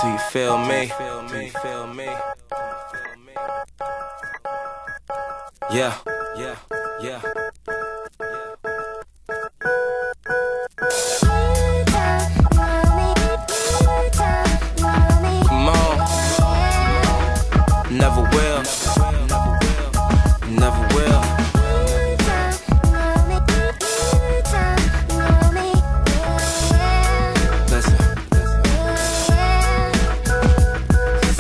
Do you feel me? Do you feel me? Yeah, yeah, yeah. Come on. Never will. Never will.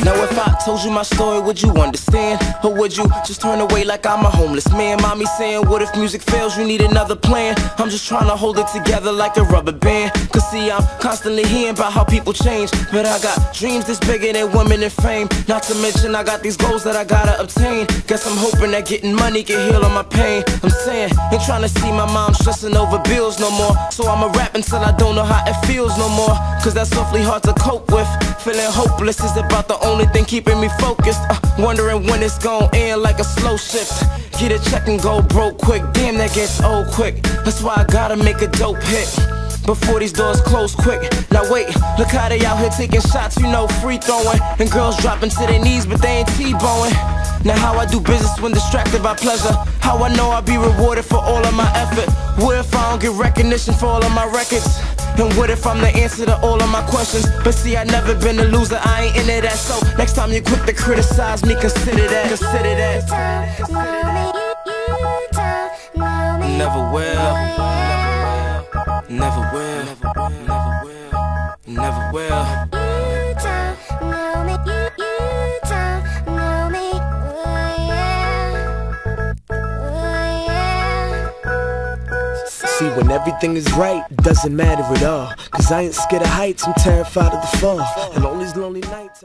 Now if I told you my story, would you understand? Or would you just turn away like I'm a homeless man? Mommy saying, what if music fails, you need another plan? I'm just trying to hold it together like a rubber band. Cause see, I'm constantly hearing about how people change, but I got dreams that's bigger than women and fame. Not to mention I got these goals that I gotta obtain. Guess I'm hoping that getting money can heal all my pain. I'm saying, ain't trying to see my mom stressing over bills no more. So I'ma rap until I don't know how it feels no more. Cause that's awfully hard to cope with. Feeling hopeless is about the only thing keeping me focused. Wondering when it's gon' end like a slow shift. Get a check and go broke quick. Damn, that gets old quick. That's why I gotta make a dope hit before these doors close quick. Now wait, look how they out here taking shots, you know, free throwing. And girls dropping to their knees, but they ain't T-bowing. Now how I do business when distracted by pleasure. How I know I'll be rewarded for all of my effort. What if I don't get recognition for all of my records? And what if I'm the answer to all of my questions? But see, I never been a loser, I ain't into that. So next time you quick to criticize me, consider that. Consider that. Never will. Never will. Never will. See, when everything is right, it doesn't matter at all. Cause I ain't scared of heights, I'm terrified of the fall. And all these lonely nights